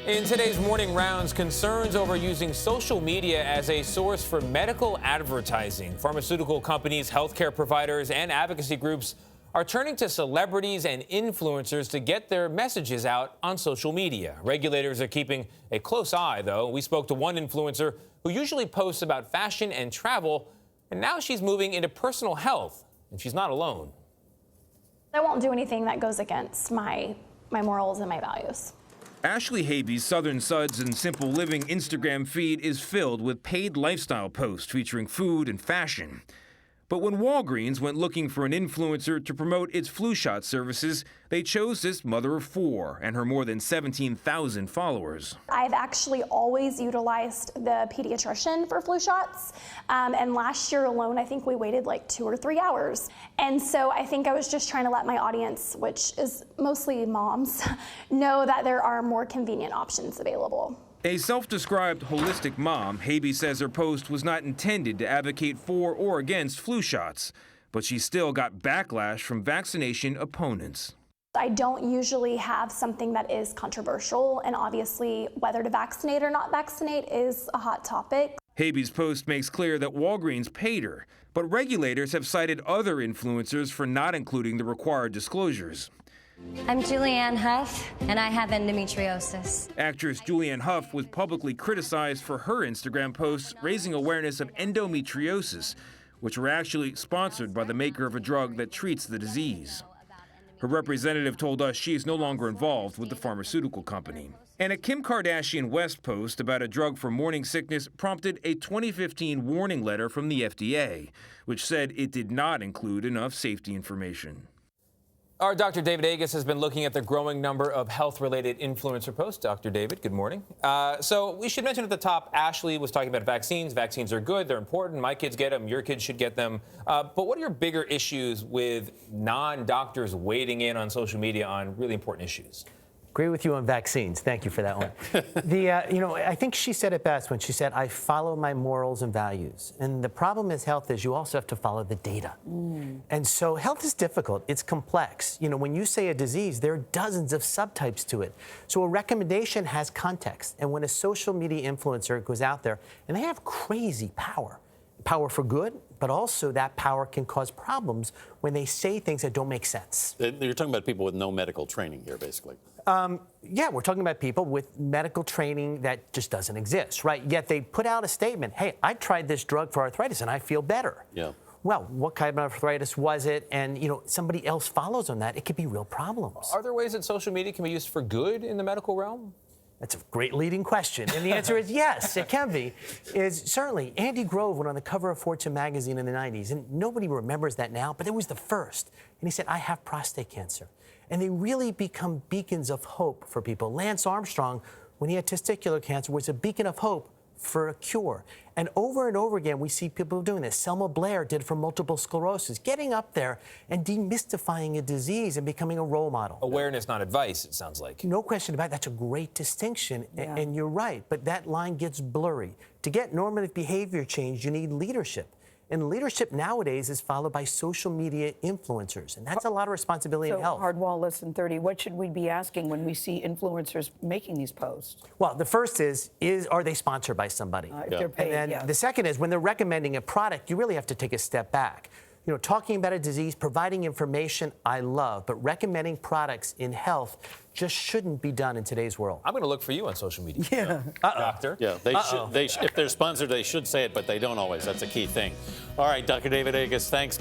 In today's morning rounds, concerns over using social media as a source for medical advertising. Pharmaceutical companies, healthcare providers, and advocacy groups are turning to celebrities and influencers to get their messages out on social media. Regulators are keeping a close eye, though. We spoke to one influencer who usually posts about fashion and travel, and now she's moving into personal health, and she's not alone. I won't do anything that goes against my morals and my values. Ashley Habee's Southern Suds and Simple Living Instagram feed is filled with paid lifestyle posts featuring food and fashion. But when Walgreens went looking for an influencer to promote its flu shot services, they chose this mother of four and her more than 17,000 followers. I've actually always utilized the pediatrician for flu shots. And last year alone, I think we waited like 2 or 3 hours. And so I think I was just trying to let my audience, which is mostly moms, know that there are more convenient options available. A self-described holistic mom, Habee says her post was not intended to advocate for or against flu shots, but she still got backlash from vaccination opponents. I don't usually have something that is controversial, and obviously whether to vaccinate or not vaccinate is a hot topic. Habee's post makes clear that Walgreens paid her, but regulators have cited other influencers for not including the required disclosures. I'm Julianne Hough, and I have endometriosis. Actress Julianne Hough was publicly criticized for her Instagram posts raising awareness of endometriosis, which were actually sponsored by the maker of a drug that treats the disease. Her representative told us she is no longer involved with the pharmaceutical company. And a Kim Kardashian West post about a drug for morning sickness prompted a 2015 warning letter from the FDA, which said it did not include enough safety information. Our Dr. David Agus has been looking at the growing number of health-related influencer posts. Dr. David, good morning. So we should mention at the top, Ashley was talking about vaccines. Vaccines are good. They're important. My kids get them. Your kids should get them. But what are your bigger issues with non-doctors wading in on social media on really important issues? Agree with you on vaccines. Thank you for that one. I think she said it best when she said, I follow my morals and values. And the problem is health is you also have to follow the data. And so health is difficult. It's complex. When you say a disease, there are dozens of subtypes to it. So a recommendation has context. And when a social media influencer goes out there, and they have crazy power for good, but also that power can cause problems when they say things that don't make sense. You're talking about people with no medical training here, basically. Yeah, we're talking about people with medical training that just doesn't exist, right? Yet they put out a statement, hey, I tried this drug for arthritis and I feel better. Yeah. Well, what kind of arthritis was it? And, somebody else follows on that. It could be real problems. Are there ways that social media can be used for good in the medical realm? That's a great leading question. And the answer is yes, it can be. Certainly, Andy Grove went on the cover of Fortune magazine in the 90s, and nobody remembers that now, but it was the first. And he said, I have prostate cancer. And they really become beacons of hope for people. Lance Armstrong, when he had testicular cancer, was a beacon of hope for a cure. And over again, we see people doing this. Selma Blair did for multiple sclerosis, getting up there and demystifying a disease and becoming a role model. Awareness, not advice, it sounds like. No question about it. That's a great distinction, and you're right. But that line gets blurry. To get normative behavior change, you need leadership. And leadership nowadays is followed by social media influencers, and that's a lot of responsibility in health. Hardwall, less than 30. What should we be asking when we see influencers making these posts? Well, the first is are they sponsored by somebody? If they're paid, and then the second is when they're recommending a product, you really have to take a step back. Talking about a disease, providing information, I love, but recommending products in health just shouldn't be done in today's world. I'm going to look for you on social media. Yeah. Doctor. Yeah, if they're sponsored, they should say it, but they don't always. That's a key thing. All right, Dr. David Agus, thanks.